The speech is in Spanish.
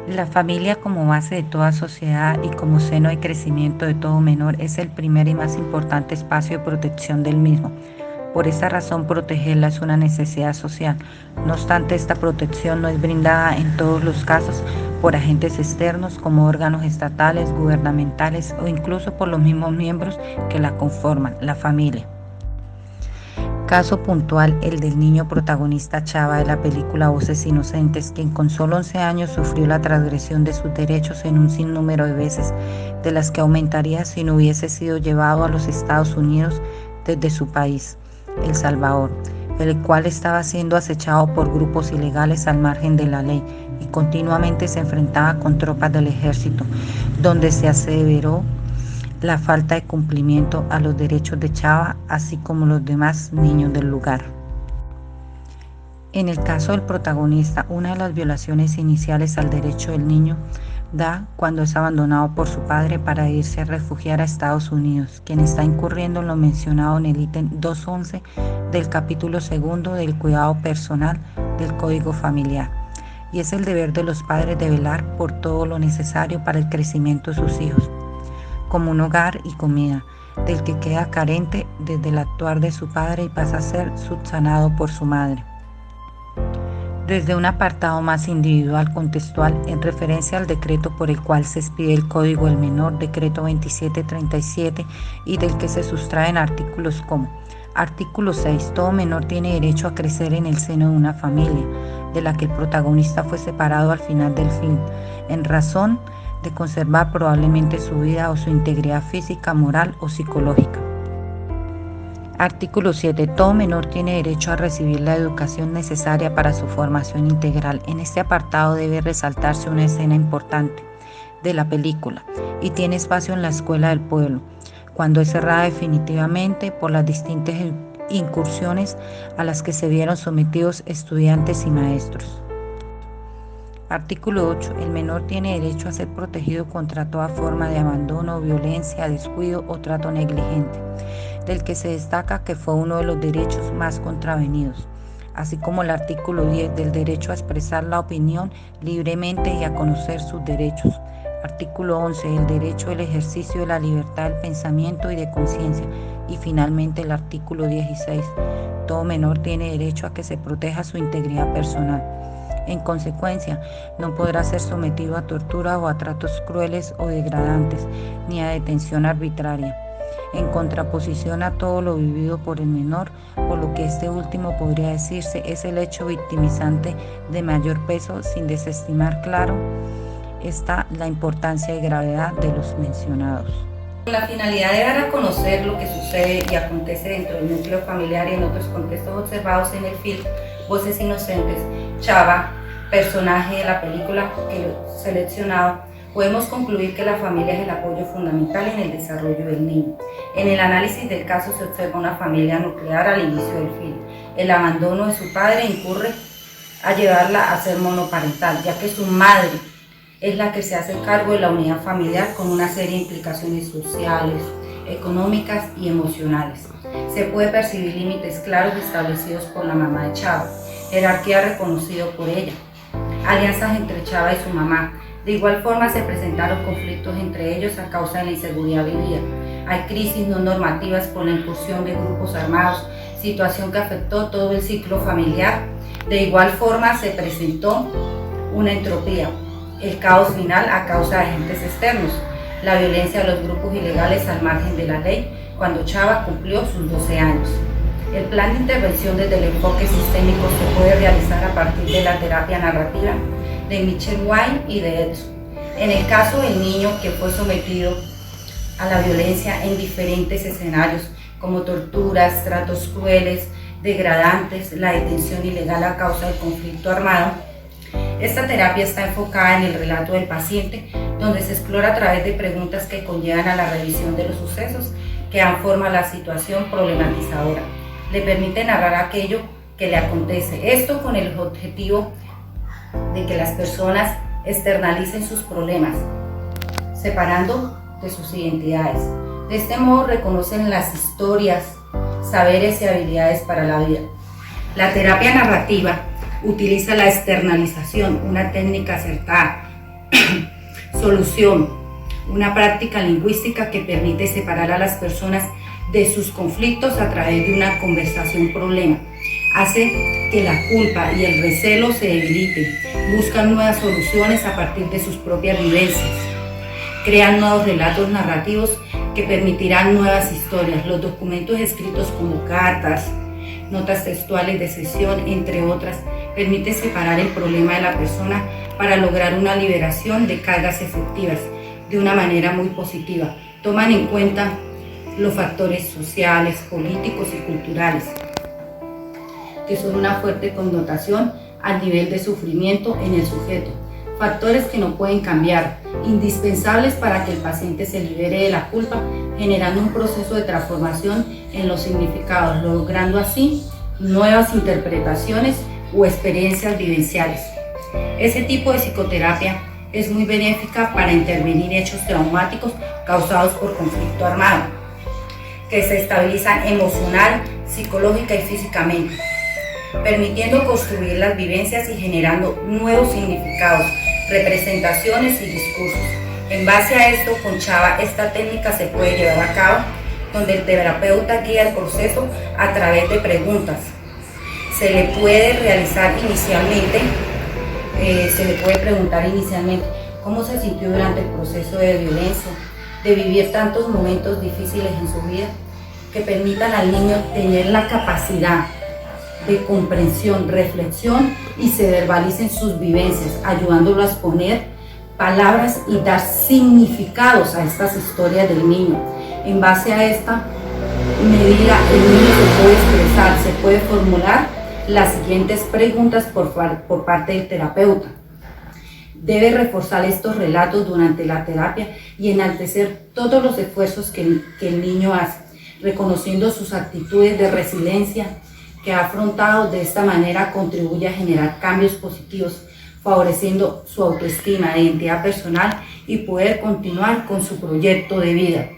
La familia como base de toda sociedad y como seno de crecimiento de todo menor es el primer y más importante espacio de protección del mismo. Por esta razón, protegerla es una necesidad social. No obstante, esta protección no es brindada en todos los casos por agentes externos como órganos estatales, gubernamentales o incluso por los mismos miembros que la conforman, la familia. Caso puntual, el del niño protagonista Chava de la película Voces Inocentes, quien con solo 11 años sufrió la transgresión de sus derechos en un sinnúmero de veces, de las que aumentaría si no hubiese sido llevado a los Estados Unidos desde su país, El Salvador, el cual estaba siendo acechado por grupos ilegales al margen de la ley y continuamente se enfrentaba con tropas del ejército, donde se aseveró la falta de cumplimiento a los derechos de Chava, así como los demás niños del lugar. En el caso del protagonista, una de las violaciones iniciales al derecho del niño da cuando es abandonado por su padre para irse a refugiar a Estados Unidos, quien está incurriendo en lo mencionado en el ítem 211 del capítulo 2 del cuidado personal del Código Familiar. Y es el deber de los padres de velar por todo lo necesario para el crecimiento de sus hijos, como un hogar y comida, del que queda carente desde el actuar de su padre y pasa a ser subsanado por su madre. Desde un apartado más individual contextual, en referencia al decreto por el cual se expide el Código del Menor, decreto 2737, y del que se sustraen artículos como: artículo 6. Todo menor tiene derecho a crecer en el seno de una familia, de la que el protagonista fue separado al final del film, en razón de conservar probablemente su vida o su integridad física, moral o psicológica. Artículo 7. Todo menor tiene derecho a recibir la educación necesaria para su formación integral. En este apartado debe resaltarse una escena importante de la película y tiene espacio en la escuela del pueblo, cuando es cerrada definitivamente por las distintas incursiones a las que se vieron sometidos estudiantes y maestros. Artículo 8. El menor tiene derecho a ser protegido contra toda forma de abandono, violencia, descuido o trato negligente, del que se destaca que fue uno de los derechos más contravenidos, así como el artículo 10 del derecho a expresar la opinión libremente y a conocer sus derechos. Artículo 11. El derecho al ejercicio de la libertad del pensamiento y de conciencia. Y finalmente el artículo 16. Todo menor tiene derecho a que se proteja su integridad personal. En consecuencia, no podrá ser sometido a tortura o a tratos crueles o degradantes, ni a detención arbitraria, en contraposición a todo lo vivido por el menor, por lo que este último podría decirse es el hecho victimizante de mayor peso, sin desestimar, claro está, la importancia y gravedad de los mencionados. Con la finalidad de dar a conocer lo que sucede y acontece dentro del núcleo familiar y en otros contextos observados en el film Voces Inocentes, Chava, personaje de la película que he seleccionado, podemos concluir que la familia es el apoyo fundamental en el desarrollo del niño. En el análisis del caso se observa una familia nuclear al inicio del film. El abandono de su padre incurre a llevarla a ser monoparental, ya que su madre es la que se hace cargo de la unidad familiar con una serie de implicaciones sociales, económicas y emocionales. Se puede percibir límites claros establecidos por la mamá de Chava, jerarquía reconocida por ella, alianzas entre Chava y su mamá. De igual forma se presentaron conflictos entre ellos a causa de la inseguridad vivida. Hay crisis no normativas por la incursión de grupos armados, situación que afectó todo el ciclo familiar. De igual forma se presentó una entropía, el caos final a causa de agentes externos, la violencia de los grupos ilegales al margen de la ley cuando Chava cumplió sus 12 años. El plan de intervención desde el enfoque sistémico se puede realizar a partir de la terapia narrativa de Michelle Wine y de Edson. En el caso del niño que fue sometido a la violencia en diferentes escenarios, como torturas, tratos crueles, degradantes, la detención ilegal a causa del conflicto armado, esta terapia está enfocada en el relato del paciente, donde se explora a través de preguntas que conllevan a la revisión de los sucesos que dan forma a la situación problematizadora. Le permite narrar aquello que le acontece, esto con el objetivo de que las personas externalicen sus problemas, separando de sus identidades. De este modo reconocen las historias, saberes y habilidades para la vida. La terapia narrativa utiliza la externalización, una técnica acertada Solución: una práctica lingüística que permite separar a las personas de sus conflictos a través de una conversación problema. Hace que la culpa y el recelo se debiliten, buscan nuevas soluciones a partir de sus propias vivencias, crean nuevos relatos narrativos que permitirán nuevas historias. Los documentos escritos como cartas, notas textuales de sesión, entre otras, permiten separar el problema de la persona para lograr una liberación de cargas efectivas de una manera muy positiva. Toman en cuenta los factores sociales, políticos y culturales, que son una fuerte connotación al nivel de sufrimiento en el sujeto. Factores que no pueden cambiar, indispensables para que el paciente se libere de la culpa, generando un proceso de transformación en los significados, logrando así nuevas interpretaciones o experiencias vivenciales. Ese tipo de psicoterapia es muy benéfica para intervenir hechos traumáticos causados por conflicto armado, que se estabilizan emocional, psicológica y físicamente, permitiendo construir las vivencias y generando nuevos significados, representaciones y discursos. En base a esto, con Chava, esta técnica se puede llevar a cabo donde el terapeuta guía el proceso a través de preguntas. Se le puede preguntar inicialmente cómo se sintió durante el proceso de violencia, de vivir tantos momentos difíciles en su vida, que permitan al niño tener la capacidad de comprensión, reflexión y se verbalicen sus vivencias, ayudándolo a exponer palabras y dar significados a estas historias del niño. En base a esta medida, el niño se puede expresar, se puede formular las siguientes preguntas por parte del terapeuta. Debe reforzar estos relatos durante la terapia y enaltecer todos los esfuerzos que el niño hace, reconociendo sus actitudes de resiliencia que ha afrontado. De esta manera contribuye a generar cambios positivos, favoreciendo su autoestima e identidad personal y poder continuar con su proyecto de vida.